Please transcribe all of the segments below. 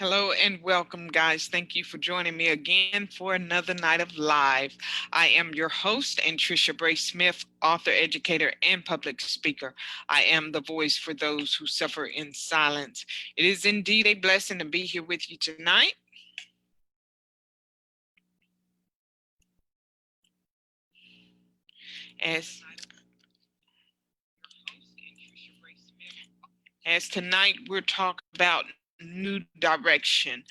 Hello and welcome, guys. Thank you for joining me again for another night of live. I am your host, Anntricia Bray Smith, author, educator, and public speaker. I am the voice for those who suffer in silence. It is indeed a blessing to be here with you tonight. As As tonight we're talking about new direction.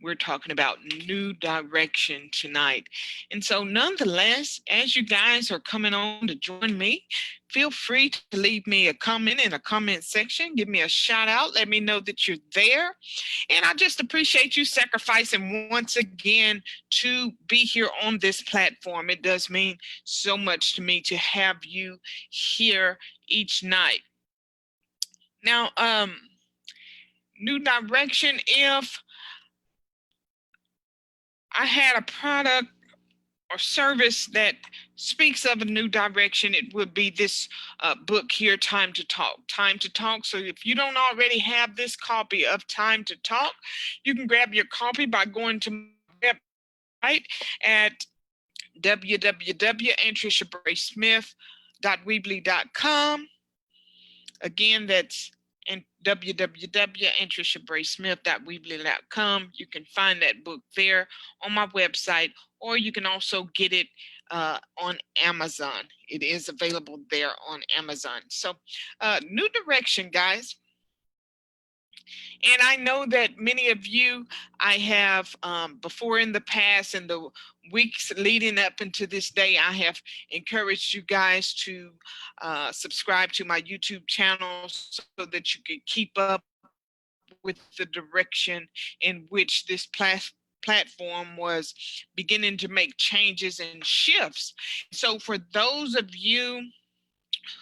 We're talking about new direction tonight. And so, nonetheless, as you guys are coming on to join me, feel free to leave me a comment in a comment section. Give me a shout out. Let me know that you're there. And I just appreciate you sacrificing once again to be here on this platform. It does mean so much to me to have you here each night. Now, new direction. If I had a product or service that speaks of a new direction, it would be this book here, Time to Talk. Time to Talk. So if you don't already have this copy of Time to Talk, you can grab your copy by going to my website at www.antriciabraysmith.weebly.com. Again, that's and www.antriciabraysmith.weebly.com. You can find that book there on my website, or you can also get it on Amazon. It is available there on Amazon. So, new direction, guys. And I know that many of you, I have before in the past, in the weeks leading up into this day, I have encouraged you guys to subscribe to my YouTube channel so that you can keep up with the direction in which this platform was beginning to make changes and shifts. So for those of you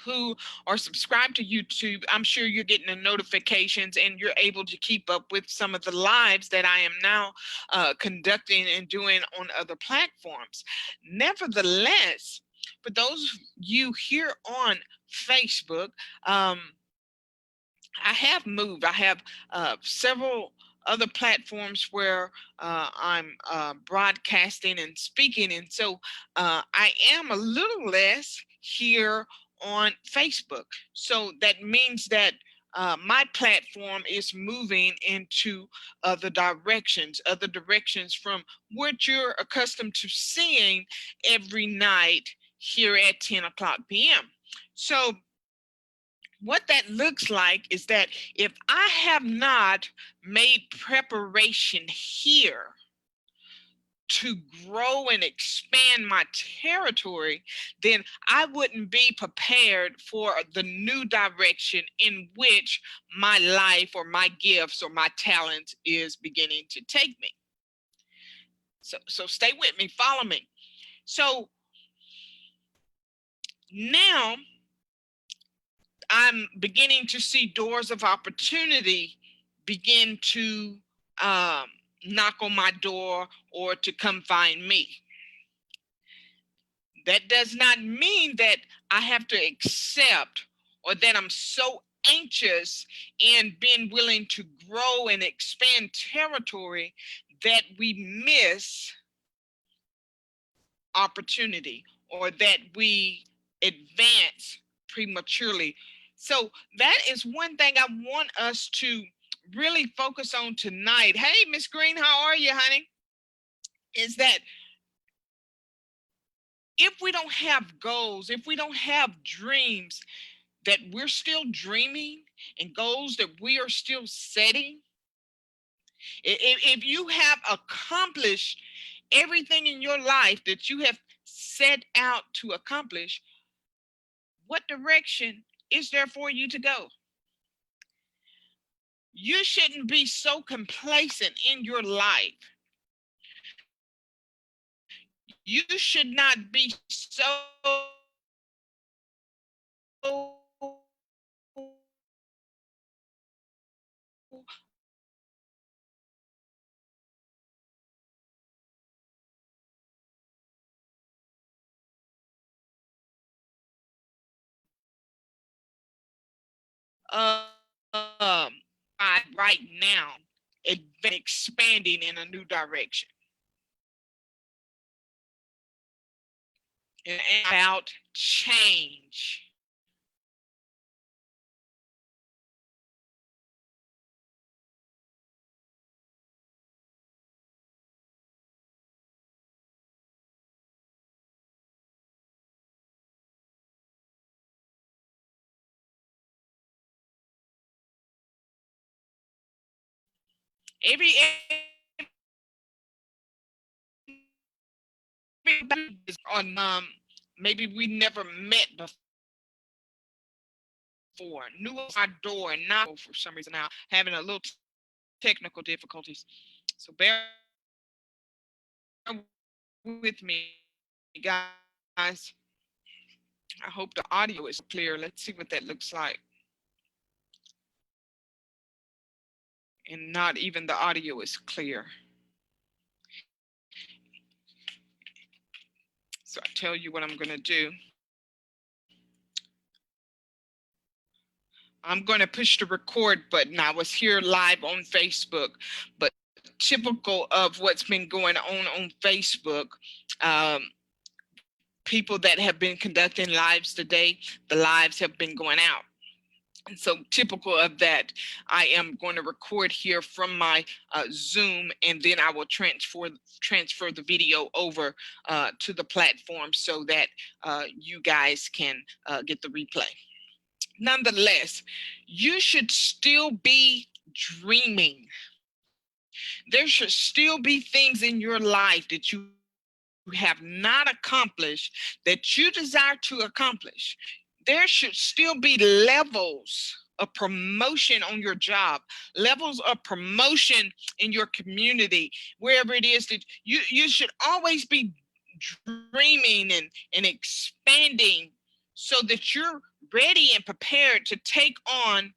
who are subscribed to YouTube, I'm sure you're getting the notifications and you're able to keep up with some of the lives that I am now conducting and doing on other platforms. Nevertheless, for those of you here on Facebook, I have moved. I have several other platforms where I'm broadcasting and speaking. And so I am a little less here on Facebook. So that means that my platform is moving into other directions from what you're accustomed to seeing every night here at 10 o'clock p.m. So what that looks like is that if I have not made preparation here to grow and expand my territory, then I wouldn't be prepared for the new direction in which my life or my gifts or my talent is beginning to take me. So stay with me, follow me. So now I'm beginning to see doors of opportunity begin to um, knock on my door or to come find me. That does not mean that I have to accept or that I'm so anxious in being willing to grow and expand territory that we miss opportunity or that we advance prematurely. So that is one thing I want us to really focus on tonight. Hey, Miss Green, how are you, honey? Is that if we don't have goals, if we don't have dreams that we're still dreaming and goals that we are still setting, if you have accomplished everything in your life that you have set out to accomplish, what direction is there for you to go? You shouldn't be so complacent in your life. You should not be so um right now expanding in a new direction. And about change. Every on maybe we never met before, knew our door and not for some reason now having a little technical difficulties. So bear with me, guys. I hope the audio is clear. Let's see what that looks like. And not even the audio is clear. So I tell you what I'm going to do. I'm going to push the record button. I was here live on Facebook, but typical of what's been going on Facebook, people that have been conducting lives today, the lives have been going out. And so typical of that, I am going to record here from my Zoom, and then I will transfer the video over to the platform so that you guys can get the replay. Nonetheless, you should still be dreaming. There should still be things in your life that you have not accomplished that you desire to accomplish. There should still be levels of promotion on your job, levels of promotion in your community, wherever it is that you should always be dreaming and expanding so that you're ready and prepared to take on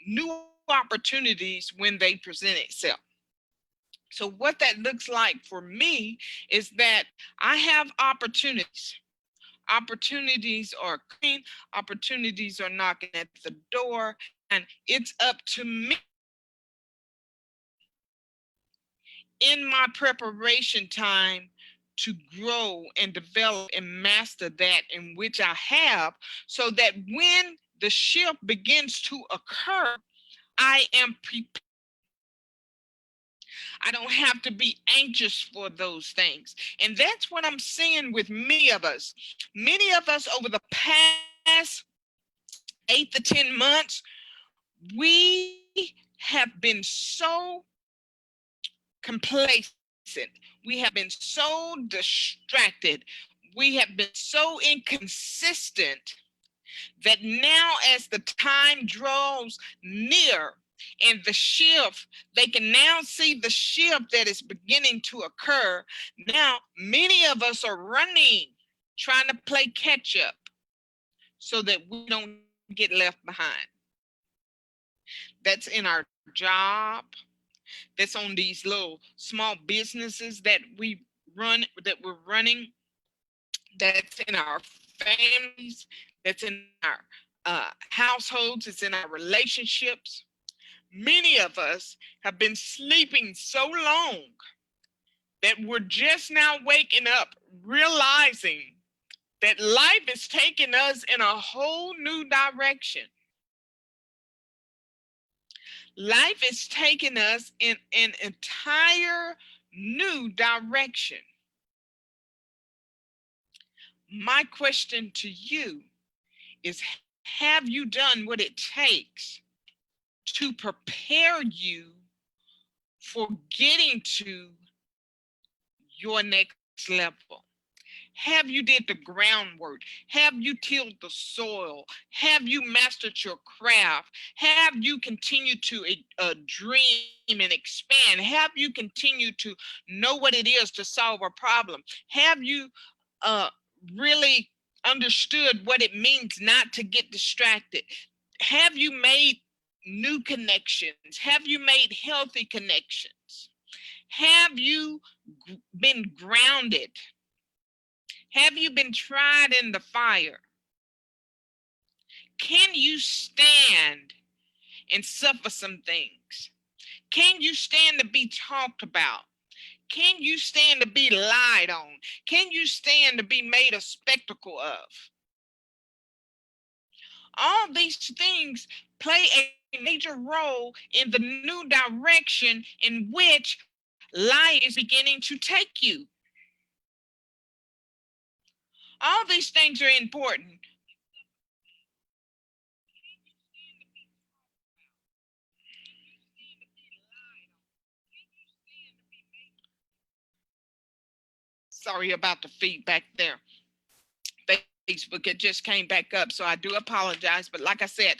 new opportunities when they present itself. So what that looks like for me is that I have opportunities. Opportunities are coming, opportunities are knocking at the door, and it's up to me in my preparation time to grow and develop and master that in which I have, so that when the shift begins to occur, I am prepared. I don't have to be anxious for those things. And that's what I'm seeing with many of us. Many of us over the past 8 to 10 months, we have been so complacent. We have been so distracted. We have been so inconsistent that now, as the time draws near and the shift, they can now see the shift that is beginning to occur. Now, many of us are running, trying to play catch up so that we don't get left behind. That's in our job. That's on these little small businesses that we run, that we're running. That's in our families. That's in our households. It's in our relationships. Many of us have been sleeping so long that we're just now waking up, realizing that life is taking us in a whole new direction. Life is taking us in an entire new direction. My question to you is, have you done what it takes to prepare you for getting to your next level? Have you did the groundwork? Have you tilled the soil? Have you mastered your craft? Have you continued to dream and expand? Have you continued to know what it is to solve a problem? Have you really understood what it means not to get distracted? Have you made new connections? Have you made healthy connections? Have you been grounded? Have you been tried in the fire? Can you stand and suffer some things? Can you stand to be talked about? Can you stand to be lied on? Can you stand to be made a spectacle of? All these things play a major role in the new direction in which life is beginning to take you. All these things are important. Sorry about the feedback there. Facebook, it just came back up, so I do apologize. But like I said,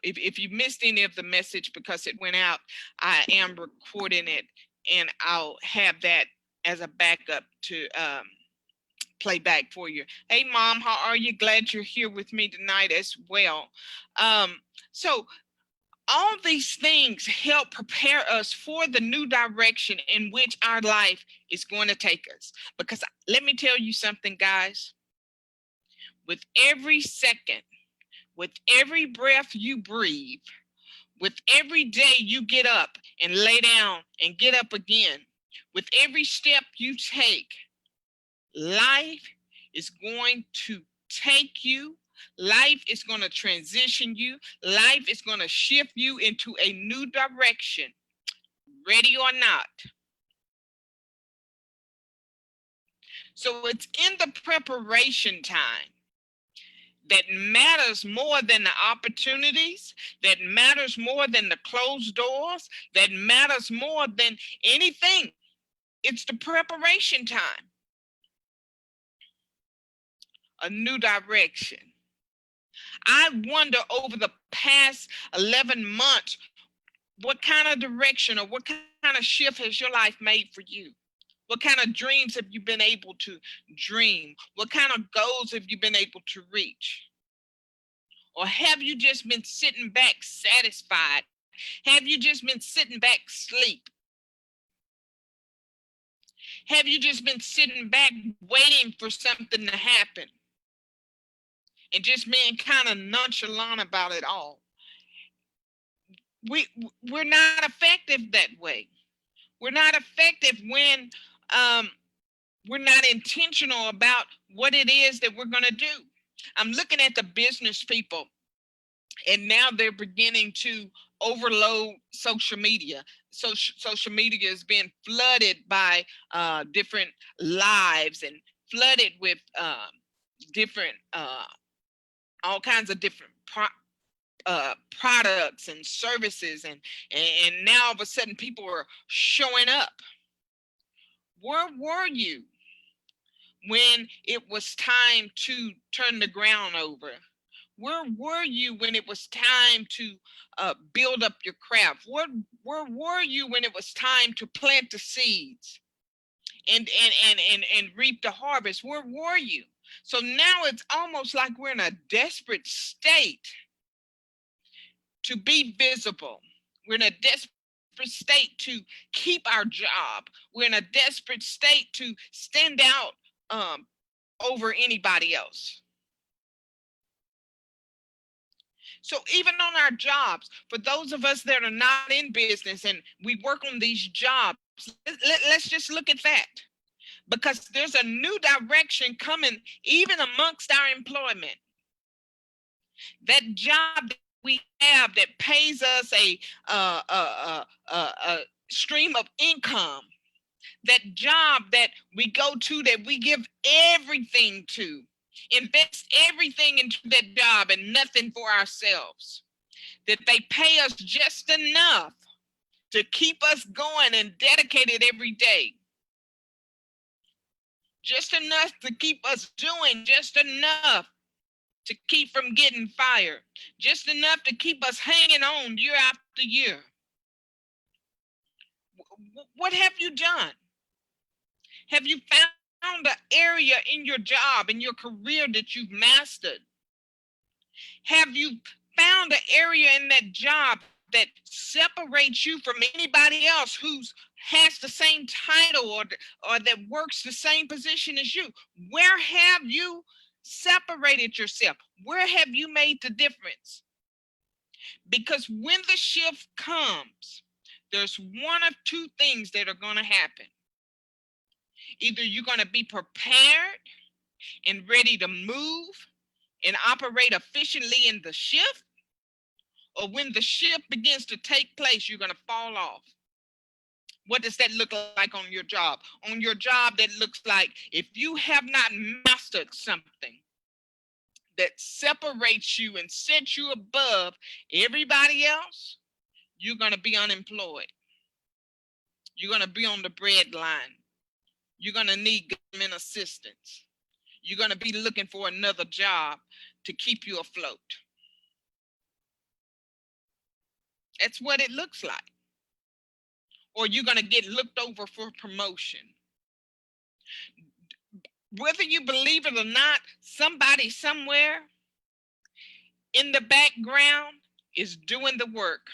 if you missed any of the message because it went out, I am recording it, and I'll have that as a backup to play back for you. Hey, Mom, how are you? Glad you're here with me tonight as well. So all these things help prepare us for the new direction in which our life is going to take us. Because let me tell you something, guys. With every second, with every breath you breathe, with every day you get up and lay down and get up again, with every step you take, life is going to take you. Life is going to transition you. Life is going to shift you into a new direction, ready or not. So it's in the preparation time that matters more than the opportunities, that matters more than the closed doors, that matters more than anything. It's the preparation time. A new direction. I wonder over the past 11 months, what kind of direction or what kind of shift has your life made for you? What kind of dreams have you been able to dream? What kind of goals have you been able to reach? Or have you just been sitting back satisfied? Have you just been sitting back asleep? Have you just been sitting back waiting for something to happen and just being kind of nonchalant about it all? We're not effective that way. We're not effective when we're not intentional about what it is that we're going to do. I'm looking at the business people, and now they're beginning to overload social media. So social media is being flooded by different lives and flooded with different all kinds of different products and services, and now all of a sudden people are showing up. Where were you when it was time to turn the ground over? Where were you when it was time to build up your craft? Where were you when it was time to plant the seeds and reap the harvest? Where were you? So now it's almost like we're in a desperate state to be visible. We're in a desperate state to keep our job. We're in a desperate state to stand out over anybody else. So even on our jobs, for those of us that are not in business and we work on these jobs, let's just look at that. Because there's a new direction coming even amongst our employment. That job that we have that pays us a stream of income, that job that we go to, that we give everything to, invest everything into that job and nothing for ourselves, that they pay us just enough to keep us going and dedicated every day, just enough to keep us doing, just enough to keep from getting fired, just enough to keep us hanging on year after year. What have you done? Have you found an area in your job, in your career that you've mastered? Have you found an area in that job that separates you from anybody else who's has the same title or that works the same position as you? Where have you separated yourself? Where have you made the difference? Because when the shift comes, there's one of two things that are going to happen. Either you're going to be prepared and ready to move and operate efficiently in the shift, or when the shift begins to take place, you're going to fall off. What does that look like on your job? On your job, that looks like if you have not mastered something that separates you and sets you above everybody else, you're going to be unemployed. You're going to be on the bread line. You're going to need government assistance. You're going to be looking for another job to keep you afloat. That's what it looks like. Or you're going to get looked over for promotion. Whether you believe it or not, somebody somewhere in the background is doing the work.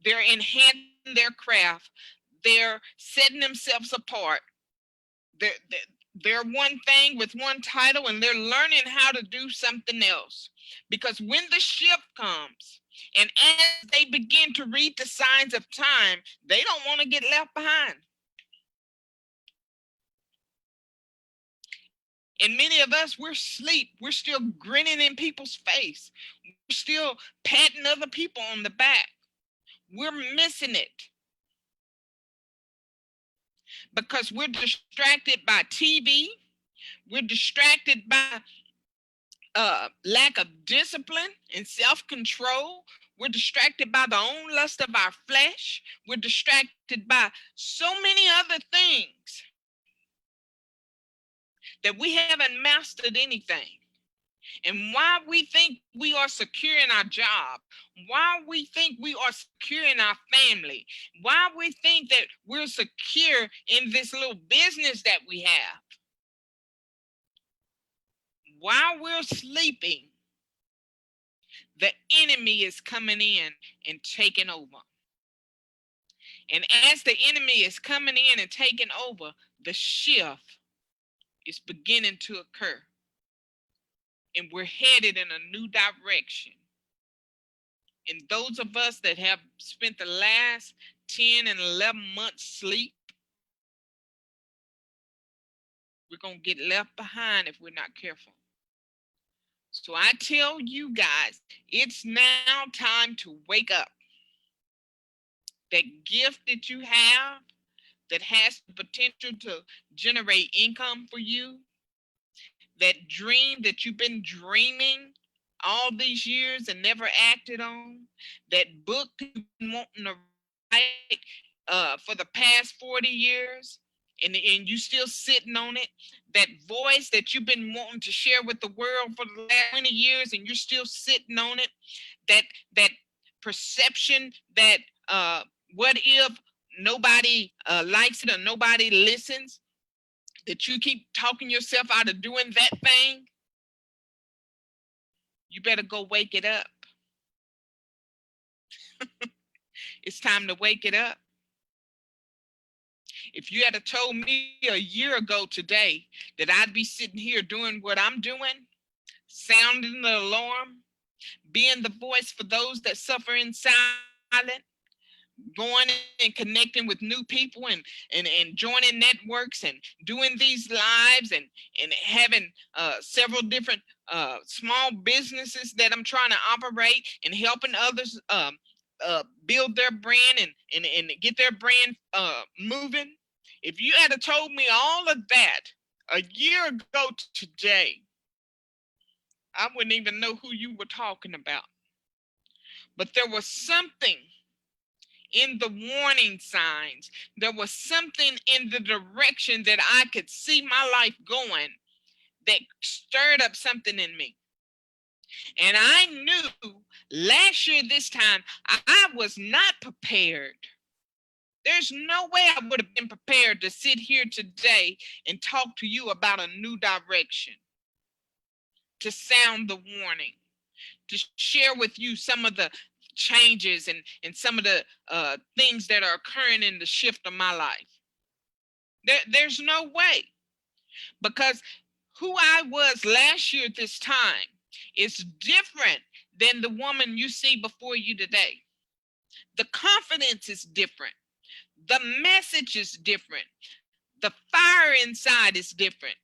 They're enhancing their craft. They're setting themselves apart. They're one thing with one title, and they're learning how to do something else. Because when the shift comes, and as they begin to read the signs of time, they don't want to get left behind. And many of us, we're asleep. We're still grinning in people's face. We're still patting other people on the back. We're missing it because we're distracted by TV. We're distracted by lack of discipline and self-control. We're distracted by the own lust of our flesh. We're distracted by so many other things that we haven't mastered anything. And why we think we are secure in our job, why we think we are secure in our family, why we think that we're secure in this little business that we have, while we're sleeping, the enemy is coming in and taking over. And as the enemy is coming in and taking over, the shift is beginning to occur. And we're headed in a new direction. And those of us that have spent the last 10 and 11 months sleep, we're going to get left behind if we're not careful. So I tell you guys, it's now time to wake up. That gift that you have that has the potential to generate income for you, that dream that you've been dreaming all these years and never acted on, that book you've been wanting to write for the past 40 years, and you still sitting on it, that voice that you've been wanting to share with the world for the last 20 years and you're still sitting on it, that perception that what if nobody likes it or nobody listens, that you keep talking yourself out of doing that thing, you better go wake it up. It's time to wake it up. If you had told me a year ago today that I'd be sitting here doing what I'm doing, sounding the alarm, being the voice for those that suffer in silence, going and connecting with new people and joining networks and doing these lives and having several different small businesses that I'm trying to operate and helping others build their brand and get their brand moving. If you had told me all of that a year ago today, I wouldn't even know who you were talking about. But there was something in the warning signs. There was something in the direction that I could see my life going that stirred up something in me. And I knew last year this time I was not prepared. There's no way I would have been prepared to sit here today and talk to you about a new direction, to sound the warning, to share with you some of the changes and some of the things that are occurring in the shift of my life. There's no way, because who I was last year at this time is different than the woman you see before you today. The confidence is different. The message is different. The fire inside is different.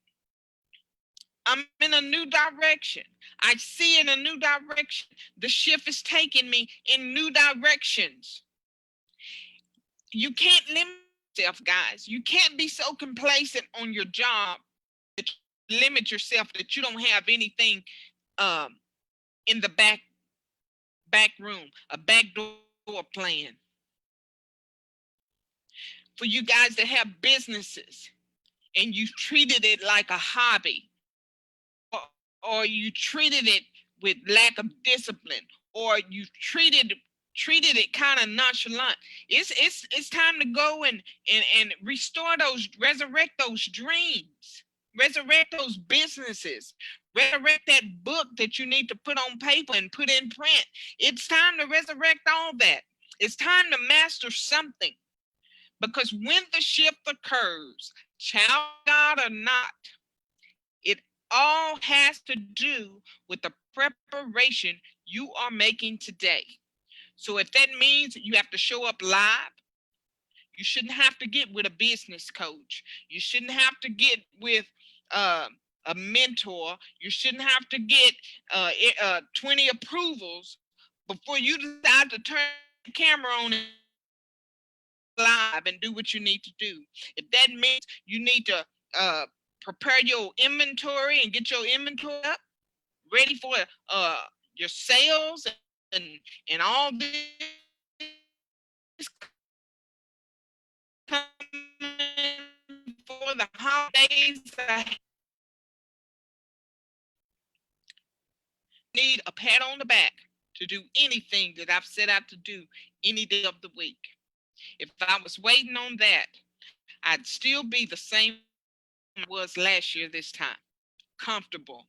I'm in a new direction. I see in a new direction. The shift is taking me in new directions. You can't limit yourself, guys. You can't be so complacent on your job that you limit yourself that you don't have anything um, in the back room, a back door plan. For you guys that have businesses and you treated it like a hobby, or you treated it with lack of discipline, or you treated it kind of nonchalant. It's time to go and restore those, resurrect those dreams, resurrect those businesses, resurrect that book that you need to put on paper and put in print. It's time to resurrect all that. It's time to master something, because when the shift occurs, child of God or not, it all has to do with the preparation you are making today. So if that means you have to show up live, you shouldn't have to get with a business coach. You shouldn't have to get with uh, a mentor. You shouldn't have to get 20 approvals before you decide to turn the camera on and live and do what you need to do. If that means you need to prepare your inventory and get your inventory up, ready for your sales and all this coming for the holidays, I need a pat on the back to do anything that I've set out to do any day of the week. If I was waiting on that, I'd still be the same I was last year this time, comfortable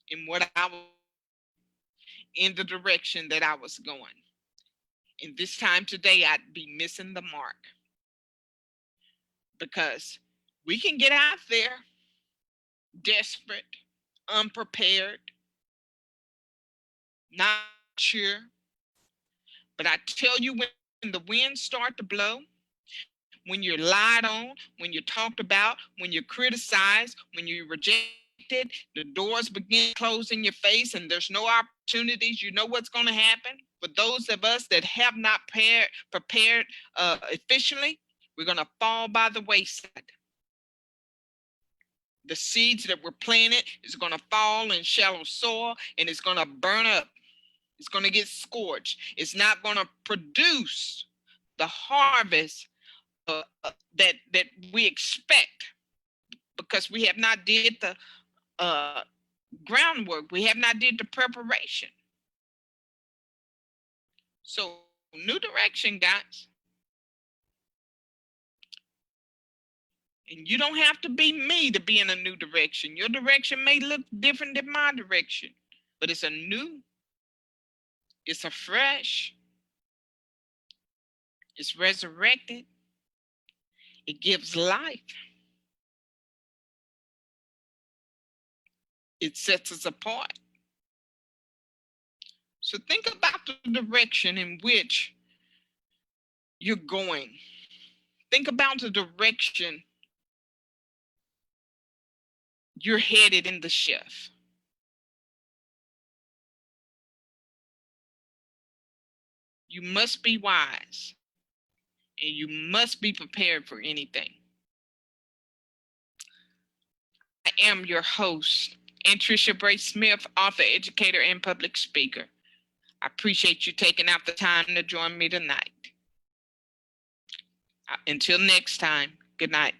in what I was, in the direction that I was going. And this time today, I'd be missing the mark, because we can get out there desperate, unprepared, not sure. But I tell you, when the winds start to blow, when you're lied on, when you're talked about, when you're criticized, when you're rejected, the doors begin to close in your face and there's no opportunities, you know what's going to happen? For those of us that have not prepared efficiently, we're going to fall by the wayside. The seeds that were planted is going to fall in shallow soil and it's going to burn up. It's going to get scorched. It's not going to produce the harvest that we expect, because we have not did the groundwork. We have not did the preparation. So new direction, guys. And you don't have to be me to be in a new direction. Your direction may look different than my direction, but it's a new, it's a fresh, it's resurrected, it gives life, it sets us apart. So think about the direction in which you're going. Think about the direction you're headed in the shift. You must be wise and you must be prepared for anything. I am your host, Anntricia Bray Smith, author, educator, and public speaker. I appreciate you taking out the time to join me tonight. Until next time, good night.